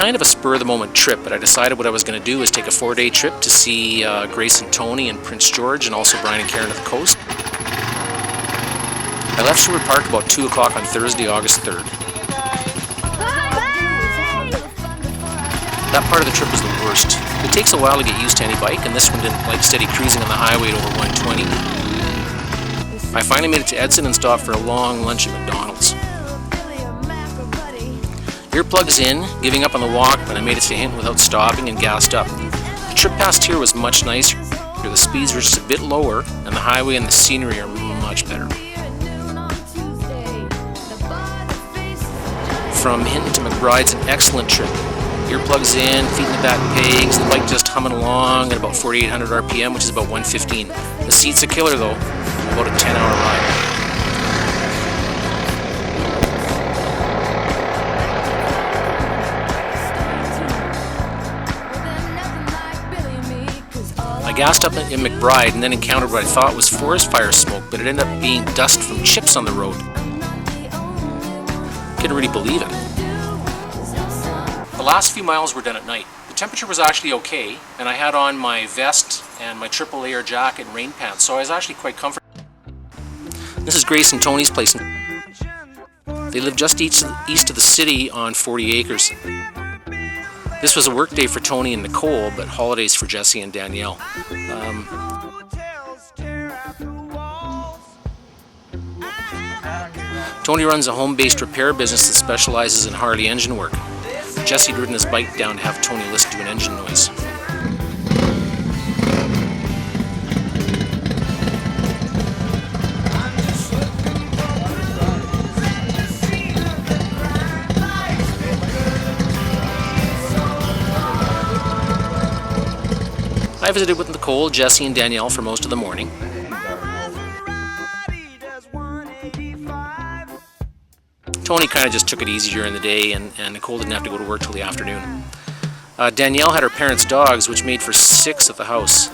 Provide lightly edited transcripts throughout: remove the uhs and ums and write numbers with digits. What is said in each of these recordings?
kind of a spur-of-the-moment trip, but I decided what I was going to do is take a 4-day trip to see Grace and Tony and Prince George, and also Brian and Karen at the coast. I left Sherwood Park about 2 o'clock on Thursday, August 3rd. That part of the trip was the worst. It takes a while to get used to any bike, and this one didn't like steady cruising on the highway at over 120. I finally made it to Edson and stopped for a long lunch at McDonald's. Earplugs in, giving up on the walk, but I made it to Hinton without stopping and gassed up. The trip past here was much nicer. The speeds were just a bit lower, and the highway and the scenery are much better. From Hinton to McBride's an excellent trip. Earplugs in, feet in the back pegs, the bike just humming along at about 4,800 RPM, which is about 115. The seat's a killer though, about a 10-hour ride. I gassed up in McBride and then encountered what I thought was forest fire smoke, but it ended up being dust from chips on the road. Couldn't really believe it. The last few miles were done at night. The temperature was actually okay, and I had on my vest and my triple layer jacket and rain pants, so I was actually quite comfortable. This is Grace and Tony's place. They live just east of the city on 40 acres. This was a work day for Tony and Nicole, but holidays for Jesse and Danielle. Tony runs a home-based repair business that specializes in Harley engine work. Jesse had ridden his bike down to have Tony listen to an engine noise. I visited with Nicole, Jesse, and Danielle for most of the morning. Tony kind of just took it easy during the day, and Nicole didn't have to go to work till the afternoon. Danielle had her parents' dogs, which made for 6 at the house.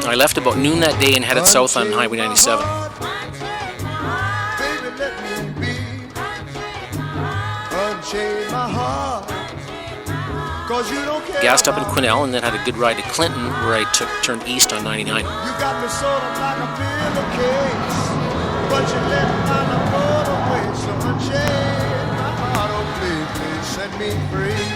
I left about noon that day and headed south on Highway 97. Gassed up in Quesnel and then had a good ride to Clinton, where I turned east on 99. You got me sort of like a pillowcase, but you let my love away, so unchain my heart, oh please set me free.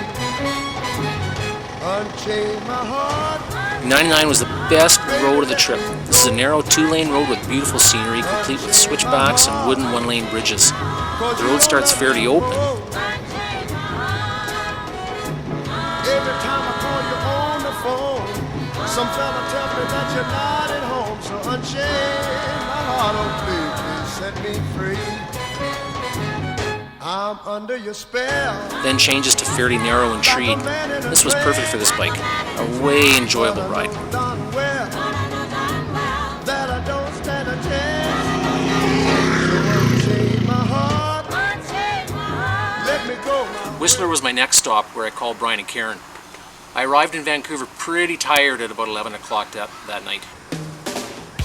Unchain my heart. 99 was the best road of the trip. This is a narrow 2-lane road with beautiful scenery, complete with switchbacks and wooden 1-lane bridges. The road starts fairly open. Every time I call you on the phone, some fella tells me that you're not at home. So unchain my heart, oh please set me free. I'm under your spell. Then changes to fairly narrow and treed. This was perfect for this bike. A way enjoyable ride. Whistler was my next stop, where I called Brian and Karen. I arrived in Vancouver pretty tired at about 11 o'clock that night.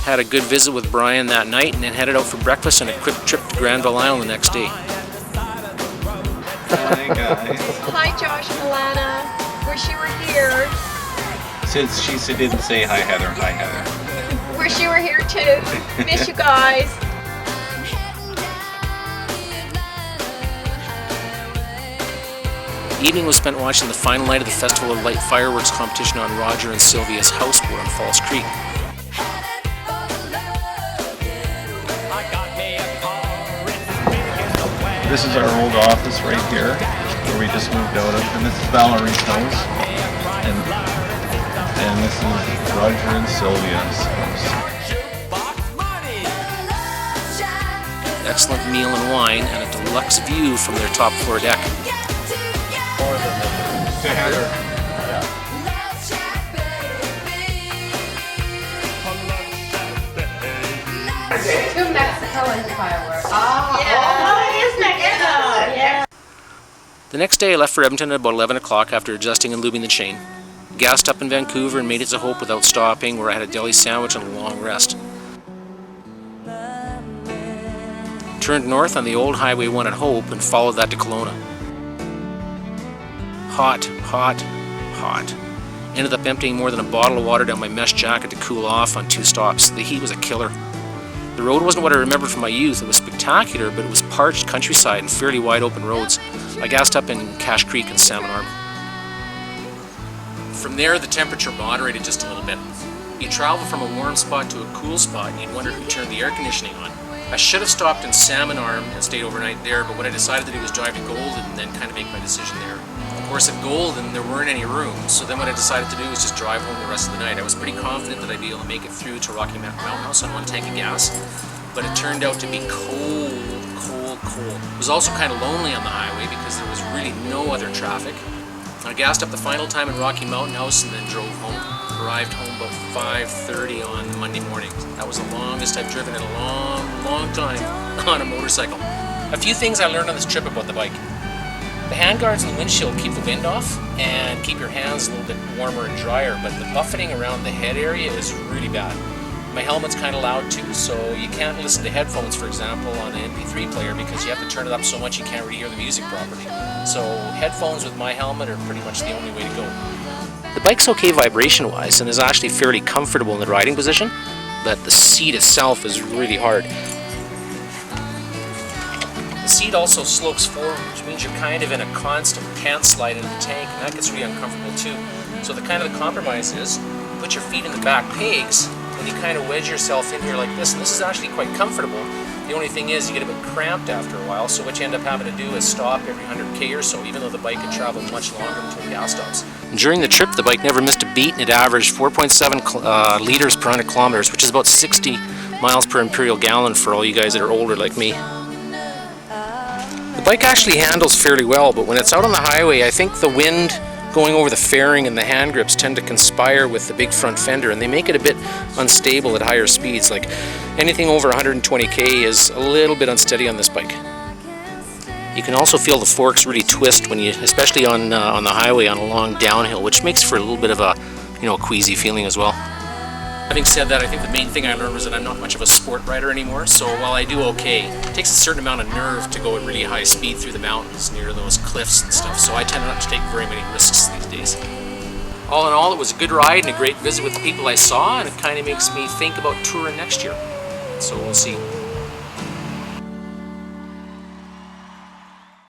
Had a good visit with Brian that night and then headed out for breakfast and a quick trip to Granville Island the next day. Hi guys. Hi Josh and Alana. Wish you were here. Since she didn't say hi Heather, hi Heather. Wish you were here too. Miss you guys. Evening was spent watching the final night of the Festival of Light fireworks competition on Roger and Sylvia's houseboat on Falls Creek. This is our old office right here, where we just moved out of, and this is Valerie's house, and this is Roger and Sylvia's house. Excellent meal and wine, and a deluxe view from their top floor deck. To Heather. To Mexico and fireworks. Oh, yeah. It is Mexico. Yeah. The next day I left for Edmonton at about 11 o'clock after adjusting and lubing the chain. gassed up in Vancouver and made it to Hope without stopping, where I had a deli sandwich and a long rest. Turned north on the old Highway 1 at Hope and followed that to Kelowna. Hot, hot, hot. Ended up emptying more than a bottle of water down my mesh jacket to cool off on 2 stops. The heat was a killer. The road wasn't what I remembered from my youth. It was spectacular, but it was parched countryside and fairly wide open roads. I gassed up in Cache Creek and Salmon Arm. From there, the temperature moderated just a little bit. You travel from a warm spot to a cool spot and you'd wonder who turned the air conditioning on. I should have stopped in Salmon Arm and stayed overnight there, but what I decided to do was drive to Golden and then kind of make my decision there. Of course, at Golden, there weren't any rooms, so then what I decided to do was just drive home the rest of the night. I was pretty confident that I'd be able to make it through to Rocky Mountain House on 1 tank of gas, but it turned out to be cold, cold, cold. It was also kind of lonely on the highway because there was really no other traffic. I gassed up the final time in Rocky Mountain House and then drove home. Arrived home about 5:30 on Monday morning. That was the longest I've driven in a long, long time on a motorcycle. A few things I learned on this trip about the bike. The handguards and the windshield keep the wind off and keep your hands a little bit warmer and drier, but the buffeting around the head area is really bad. My helmet's kind of loud too, so you can't listen to headphones, for example, on an MP3 player because you have to turn it up so much you can't really hear the music properly. So headphones with my helmet are pretty much the only way to go. The bike's okay vibration-wise and is actually fairly comfortable in the riding position, but the seat itself is really hard. The seat also slopes forward, which means you're kind of in a constant pant slide into the tank, and that gets really uncomfortable too. So the compromise is, put your feet in the back pegs, and you kind of wedge yourself in here like this, and this is actually quite comfortable. The only thing is you get a bit cramped after a while, so what you end up having to do is stop every 100k or so, even though the bike can travel much longer between gas stops. During the trip, the bike never missed a beat, and it averaged 4.7 liters per 100 kilometers, which is about 60 miles per imperial gallon for all you guys that are older like me. The bike actually handles fairly well, but when it's out on the highway, I think the wind going over the fairing and the hand grips tend to conspire with the big front fender, and they make it a bit unstable at higher speeds. Like anything over 120k is a little bit unsteady on this bike. You can also feel the forks really twist when you, especially on the highway on a long downhill, which makes for a little bit of a, queasy feeling as well. Having said that, I think the main thing I learned was that I'm not much of a sport rider anymore, so while I do okay, it takes a certain amount of nerve to go at really high speed through the mountains near those cliffs and stuff, so I tend not to take very many risks these days. All in all, it was a good ride and a great visit with the people I saw, and it kind of makes me think about touring next year. So we'll see.